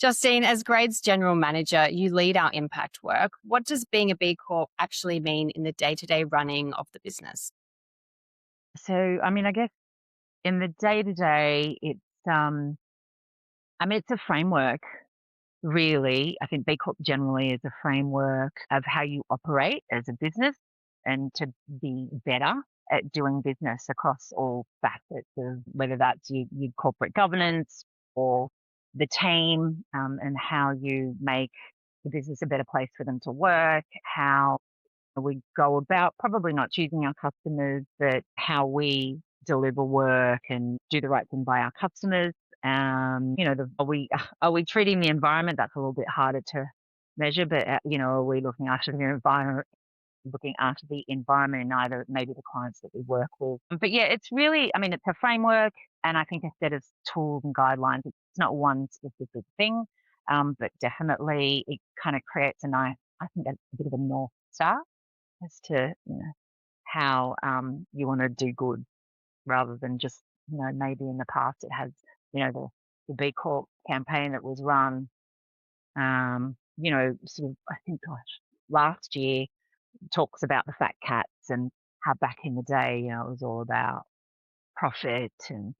Justine, as Grade's General Manager, you lead our impact work. What does being a B Corp actually mean in the day-to-day running of the business? So, I guess in the day to day, it's a framework, really. I think B Corp generally is a framework of how you operate as a business and to be better at doing business across all facets of whether that's your corporate governance or the team, and how you make the business a better place for them to work, how we go about probably not choosing our customers, but how we deliver work and do the right thing by our customers. Are we treating the environment? That's a little bit harder to measure, but are we looking after the environment and either maybe the clients that we work with? But yeah, it's really, it's a framework, and I think a set of tools and guidelines. It's not one specific thing, but definitely it kind of creates I think that's a bit of a north star as to, how, you wanna do good rather than just, maybe in the past it has, the B Corp campaign that was run, sort of, I think, gosh, last year talks about the fat cats and how back in the day, it was all about profit and,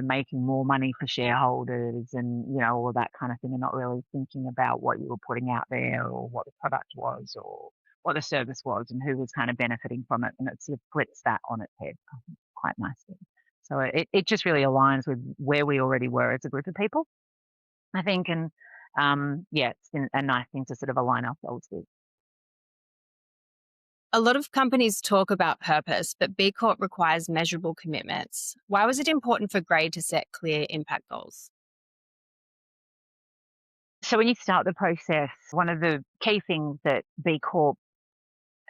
making more money for shareholders and, all of that kind of thing, and not really thinking about what you were putting out there or what the product was or what the service was and who was kind of benefiting from it. And it sort of flips that on its head, I think, quite nicely. So it just really aligns with where we already were as a group of people, I think. And yeah, it's been a nice thing to sort of align ourselves with. A lot of companies talk about purpose, but B Corp requires measurable commitments. Why was it important for Grade to set clear impact goals? So when you start the process, one of the key things that B Corp,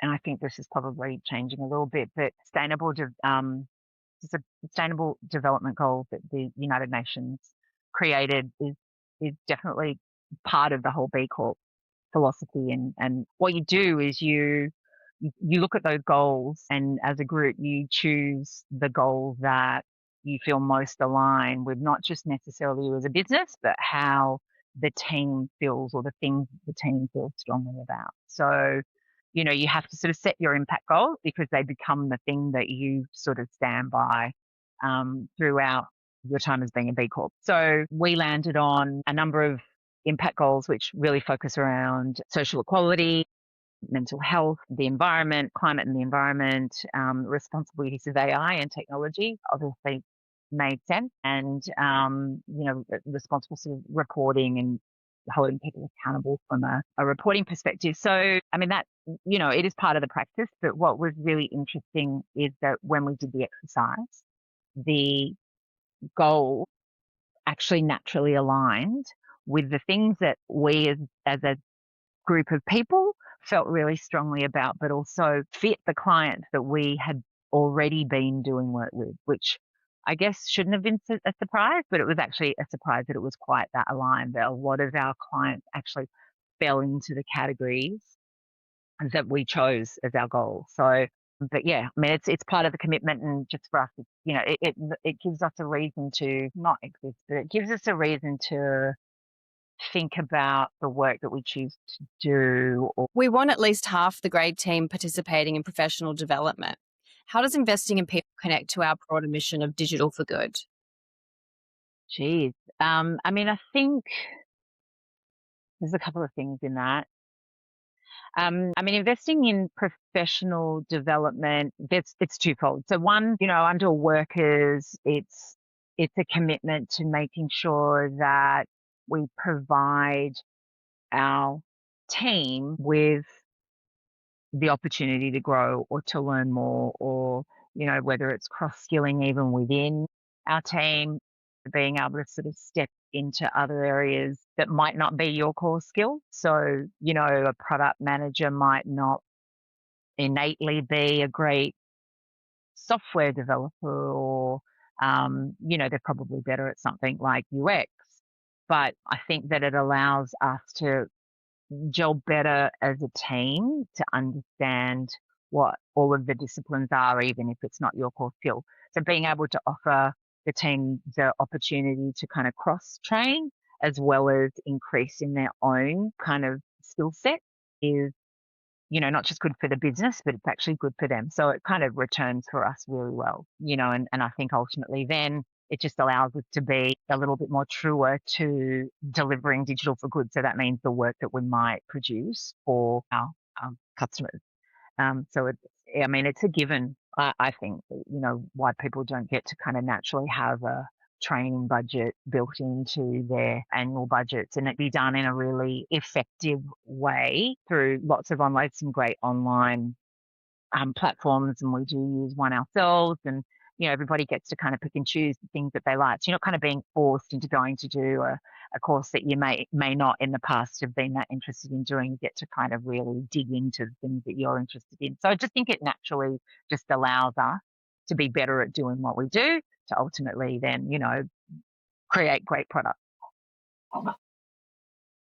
and I think this is probably changing a little bit, but just a sustainable development goals that the United Nations created is definitely part of the whole B Corp philosophy. And what you do is you look at those goals, and as a group, you choose the goal that you feel most aligned with, not just necessarily you as a business, but how the team feels or the things the team feels strongly about. So, you have to sort of set your impact goals because they become the thing that you sort of stand by throughout your time as being a B Corp. So we landed on a number of impact goals which really focus around social equality, mental health, the environment, climate and the environment, responsible use of AI and technology obviously made sense, and responsible sort of reporting and holding people accountable from a reporting perspective. So, that, it is part of the practice, but what was really interesting is that when we did the exercise, the goal actually naturally aligned with the things that we as a group of people felt really strongly about, but also fit the clients that we had already been doing work with, which I guess shouldn't have been a surprise, but it was actually a surprise that it was quite that aligned, that a lot of our clients actually fell into the categories that we chose as our goal. So, but yeah, it's part of the commitment, and just for us, it gives us a reason to not exist, but it gives us a reason to think about the work that we choose to do. Or, We want at least half the Grade team participating in professional development. How does investing in people connect to our broader mission of digital for good? geez, I think there's a couple of things in that. Investing in professional development, it's twofold. So one, under workers, it's a commitment to making sure that we provide our team with the opportunity to grow or to learn more, or, whether it's cross skilling even within our team, being able to sort of step into other areas that might not be your core skill. So, a product manager might not innately be a great software developer, or, they're probably better at something like UX. But I think that it allows us to gel better as a team to understand what all of the disciplines are, even if it's not your core skill. So being able to offer the team the opportunity to kind of cross train as well as increasing their own kind of skill set is, not just good for the business, but it's actually good for them. So it kind of returns for us really well, and I think ultimately then it just allows us to be a little bit more truer to delivering digital for good. So that means the work that we might produce for our customers. So it's a given. I think, why people don't get to kind of naturally have a training budget built into their annual budgets, and it be done in a really effective way through lots of some great online platforms, and we do use one ourselves, and everybody gets to kind of pick and choose the things that they like. So you're not kind of being forced into going to do a course that you may not in the past have been that interested in doing. You get to kind of really dig into the things that you're interested in. So I just think it naturally just allows us to be better at doing what we do, to ultimately then, create great products.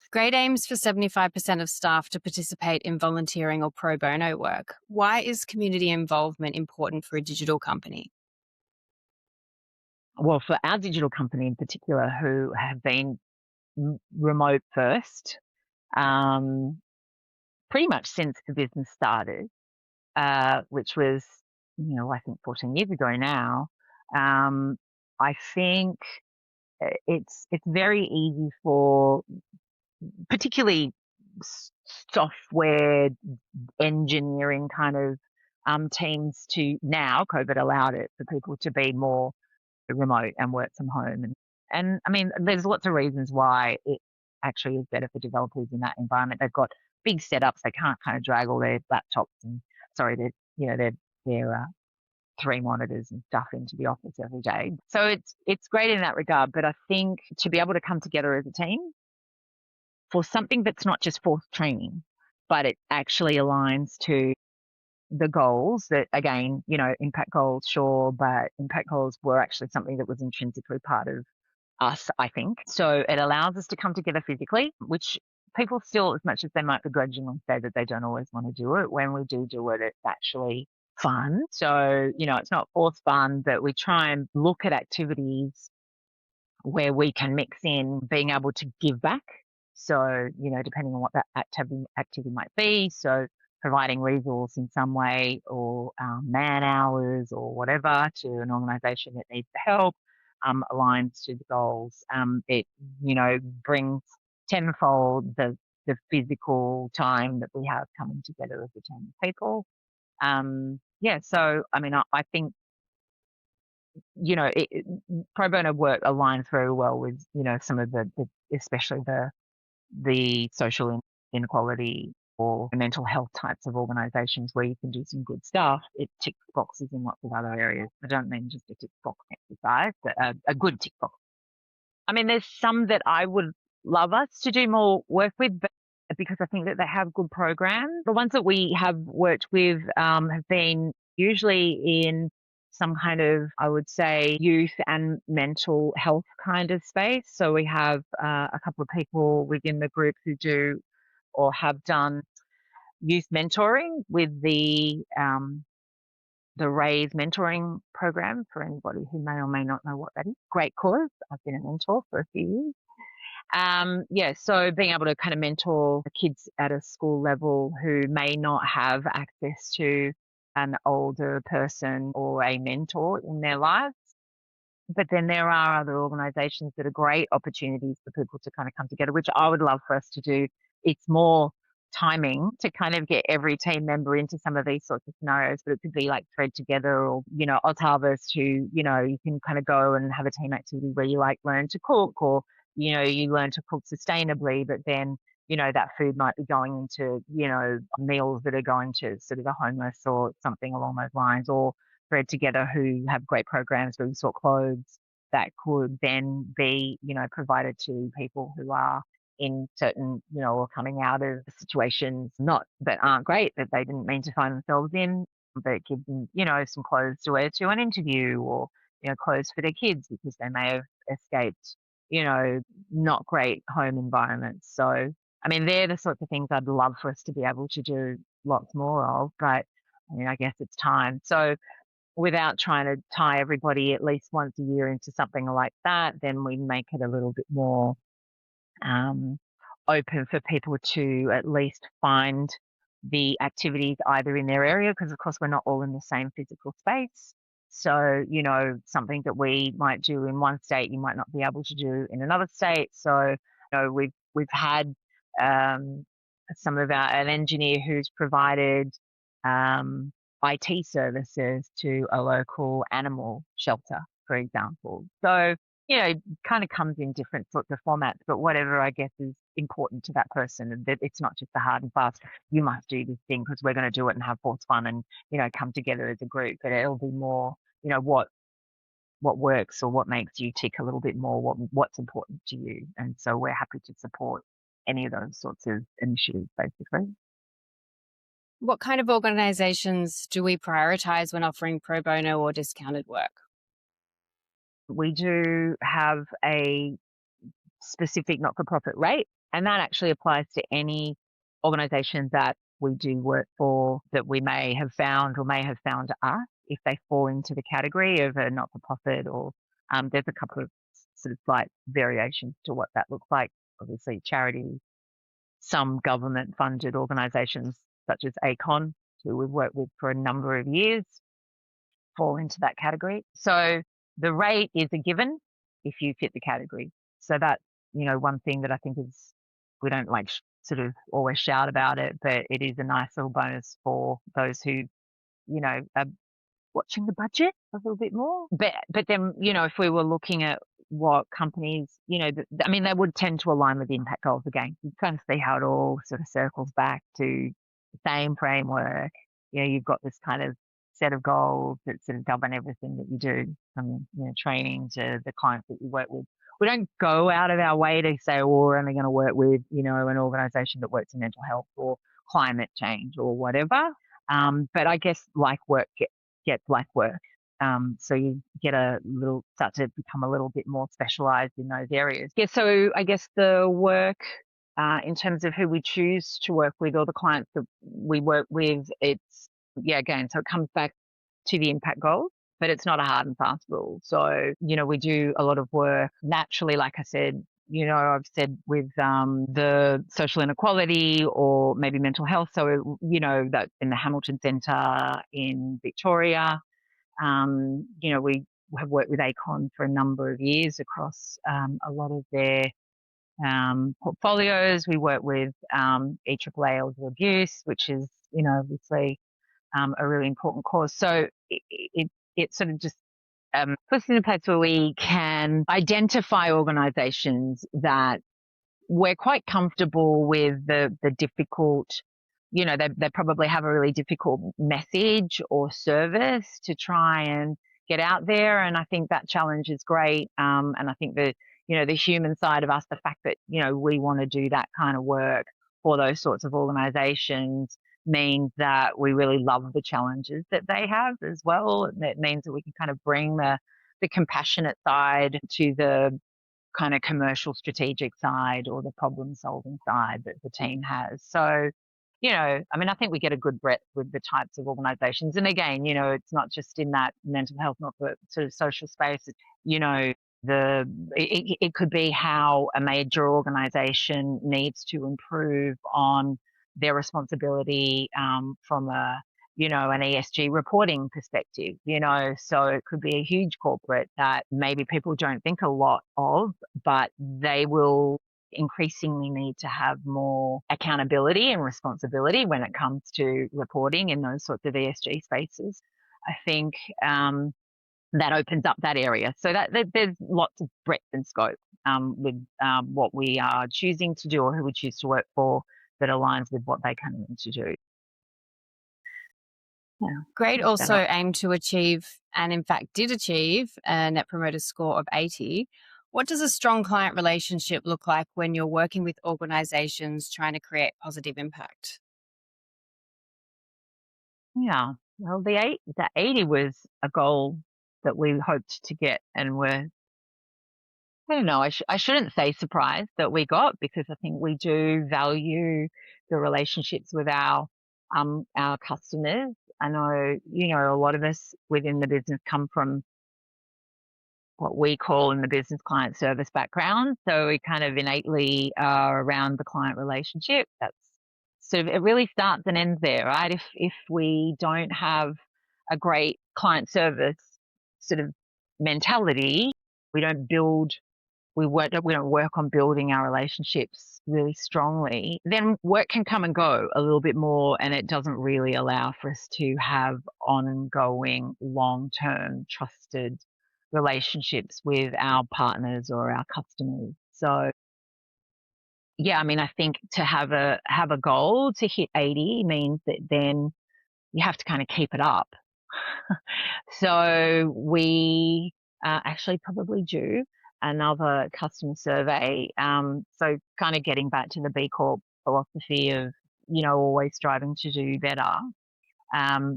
Great aims for 75% of staff to participate in volunteering or pro bono work. Why is community involvement important for a digital company? Well, for our digital company in particular, who have been remote first, pretty much since the business started, which was, I think 14 years ago now, I think it's very easy for particularly software engineering kind of teams to, now COVID allowed it for people to be more remote and work from home. And I mean, there's lots of reasons why it actually is better for developers in that environment. They've got big setups. They can't kind of drag all their laptops and their 3 monitors and stuff into the office every day. So it's great in that regard. But I think to be able to come together as a team for something that's not just forced training, but it actually aligns to the goals that, again, impact goals, sure, but impact goals were actually something that was intrinsically part of us, I think. So it allows us to come together physically, which people still, as much as they might begrudgingly say that they don't always want to do it, when we do it, it's actually fun. So, it's not forced fun, but we try and look at activities where we can mix in being able to give back. So, depending on what that activity might be. So providing resource in some way, or man hours or whatever to an organisation that needs the help, aligns to the goals. It, brings tenfold the physical time that we have coming together as a team of people. So, I mean, I think, pro bono work aligns very well with, some of the especially the social inequality or mental health types of organisations where you can do some good stuff. It ticks boxes in lots of other areas. I don't mean just a tick box exercise, but a good tick box. I mean, there's some that I would love us to do more work with, but because I think that they have good programs. The ones that we have worked with have been usually in some kind of, I would say, youth and mental health kind of space. So we have a couple of people within the group who do or have done youth mentoring with the Raise mentoring program, for anybody who may or may not know what that is. Great cause. I've been a mentor for a few years. So being able to kind of mentor kids at a school level who may not have access to an older person or a mentor in their lives. But then there are other organisations that are great opportunities for people to kind of come together, which I would love for us to do. It's more timing to kind of get every team member into some of these sorts of scenarios, but it could be like Thread Together or, Oz Harvest, who, you can kind of go and have a team activity where you like learn to cook, or, you learn to cook sustainably, but then, that food might be going into, meals that are going to sort of the homeless or something along those lines, or Thread Together, who have great programs where we sort clothes that could then be, provided to people who are in certain, or coming out of situations not that aren't great, that they didn't mean to find themselves in, but give them, some clothes to wear to an interview, or, clothes for their kids because they may have escaped, not great home environments. So, I mean, they're the sorts of things I'd love for us to be able to do lots more of, but I mean, I guess it's time. So without trying to tie everybody at least once a year into something like that, then we make it a little bit more um, open for people to at least find the activities either in their area, because of course we're not all in the same physical space. So, something that we might do in one state, you might not be able to do in another state. So, we've had um, an engineer who's provided um, IT services to a local animal shelter, for example. So, kind of comes in different sorts of formats, but whatever I guess is important to that person, and that it's not just the hard and fast, you must do this thing because we're going to do it and have force fun and, come together as a group. But it'll be more, what works or what makes you tick a little bit more, what's important to you. And so we're happy to support any of those sorts of initiatives, basically. What kind of organizations do we prioritize when offering pro bono or discounted work? We do have a specific not-for-profit rate, and that actually applies to any organisation that we do work for that we may have found or may have found us if they fall into the category of a not-for-profit, or there's a couple of sort of slight variations to what that looks like. Obviously, charity, some government-funded organisations such as ACON, who we've worked with for a number of years, fall into that category. So the rate is a given if you fit the category. So that, one thing that I think is, we don't like sort of always shout about it, but it is a nice little bonus for those who, are watching the budget a little bit more. But then, if we were looking at what companies, they would tend to align with the impact goals again. You kind of see how it all sort of circles back to the same framework. You've got this kind of set of goals that sort of govern everything that you do, from training to the clients that you work with. We don't go out of our way to say, oh, we're only going to work with, an organisation that works in mental health or climate change or whatever. But I guess like work gets like work. So you start to become a little bit more specialized in those areas. Yeah, so I guess the work, in terms of who we choose to work with or the clients that we work with, again, so it comes back to the impact goals, but it's not a hard and fast rule. So, we do a lot of work naturally, like I said, I've said with the social inequality or maybe mental health. So, that in the Hamilton Centre in Victoria, we have worked with ACON for a number of years across a lot of their portfolios. We work with EAAA elder abuse, which is, obviously a really important cause. So it sort of just puts us in a place where we can identify organisations that we're quite comfortable with the difficult, they probably have a really difficult message or service to try and get out there. And I think that challenge is great. And I think the human side of us, the fact that, we want to do that kind of work for those sorts of organizations means that we really love the challenges that they have as well. And it means that we can kind of bring the compassionate side to the kind of commercial strategic side or the problem solving side that the team has. So, I think we get a good breadth with the types of organizations. And again, it's not just in that mental health, not the sort of social space, it could be how a major organization needs to improve on their responsibility from an ESG reporting perspective, so it could be a huge corporate that maybe people don't think a lot of, but they will increasingly need to have more accountability and responsibility when it comes to reporting in those sorts of ESG spaces. I think that opens up that area. So that there's lots of breadth and scope with what we are choosing to do or who we choose to work for that aligns with what they come in to do. Yeah. Great also aimed to achieve, and in fact did achieve, a Net Promoter Score of 80. What does a strong client relationship look like when you're working with organizations trying to create positive impact? Yeah. Well, the 80 was a goal that we hoped to get, and I don't know, I shouldn't say surprised that we got, because I think we do value the relationships with our customers. I know, a lot of us within the business come from what we call in the business client service background. So we kind of innately are around the client relationship. That's sort of, it really starts and ends there, right? If we don't have a great client service sort of mentality, we don't build we don't work on building our relationships really strongly, then work can come and go a little bit more, and it doesn't really allow for us to have ongoing, long-term, trusted relationships with our partners or our customers. So yeah, I mean, I think to have a goal to hit 80 means that then you have to kind of keep it up. So we actually probably do another customer survey. So kind of getting back to the B Corp philosophy of, always striving to do better.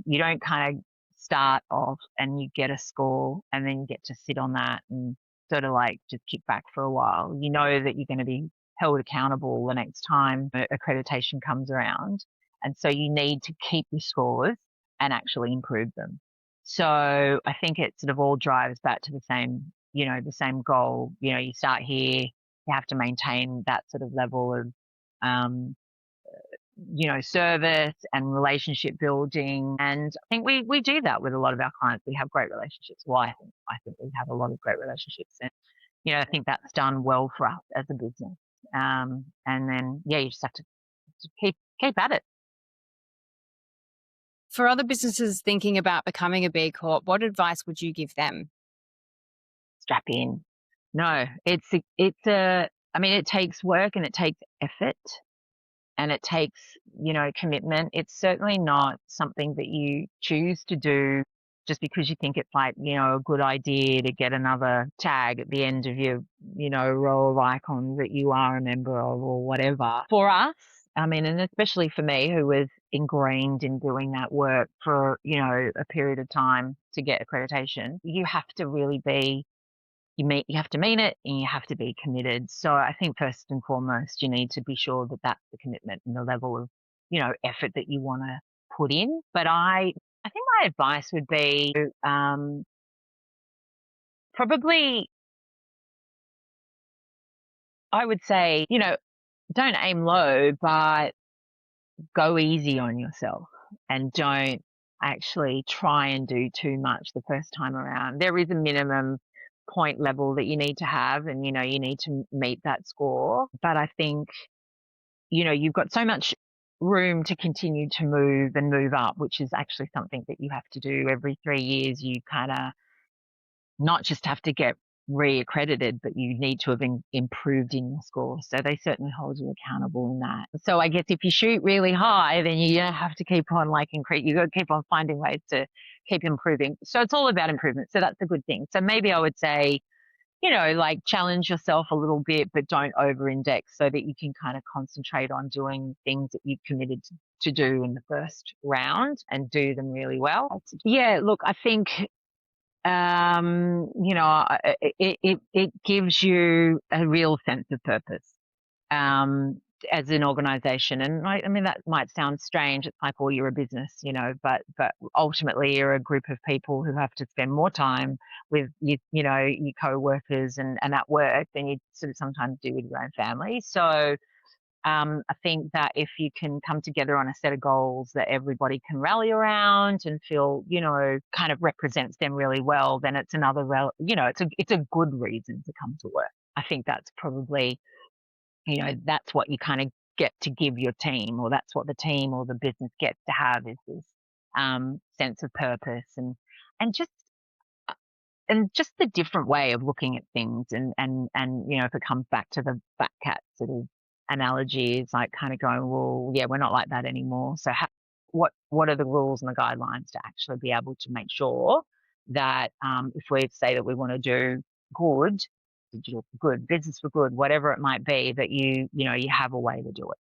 You don't kind of start off and you get a score and then you get to sit on that and sort of like just kick back for a while. You know that you're going to be held accountable the next time accreditation comes around. And so you need to keep your scores and actually improve them. So I think it sort of all drives back to the same goal. You start here, you have to maintain that sort of level of, service and relationship building. And I think we do that with a lot of our clients. We have great relationships. Well, I think we have a lot of great relationships. And, I think that's done well for us as a business. And then, yeah, you just have to keep at it. For other businesses thinking about becoming a B Corp, what advice would you give them? Strap in. No, it takes work and it takes effort and it takes, commitment. It's certainly not something that you choose to do just because you think it's like, a good idea to get another tag at the end of your, row of icons that you are a member of or whatever. For us, I mean, and especially for me, who was ingrained in doing that work for, a period of time to get accreditation, you have to really be you have to mean it and you have to be committed. So I think first and foremost, you need to be sure that that's the commitment and the level of, effort that you want to put in. But I think my advice would be probably, I would say, don't aim low, but go easy on yourself and don't actually try and do too much the first time around. There is a minimum point level that you need to have and, you need to meet that score. But I think, you've got so much room to continue to move and move up, which is actually something that you have to do every 3 years. You kind of not just have to get re-accredited, but you need to have improved in your score. So they certainly hold you accountable in that. So I guess if you shoot really high, then you have to keep on you got to keep on finding ways to keep improving. So it's all about improvement. So that's a good thing. So maybe I would say, challenge yourself a little bit, but don't over-index so that you can kind of concentrate on doing things that you committed to do in the first round and do them really well. Yeah, look, I think it gives you a real sense of purpose as an organization. And I mean, that might sound strange. It's like, you're a business, but ultimately you're a group of people who have to spend more time with your co-workers and at work than you sort of sometimes do with your own family. So I think that if you can come together on a set of goals that everybody can rally around and feel, kind of represents them really well, then it's another, it's a good reason to come to work. I think that's probably, that's what you kind of get to give your team, or that's what the team or the business gets to have, is this sense of purpose and just the different way of looking at things. And if it comes back to the fat cat sort of analogy, it's like kind of going, well, yeah, we're not like that anymore. So what are the rules and the guidelines to actually be able to make sure that if we say that we want to do good, digital for good, business for good, whatever it might be, that you have a way to do it.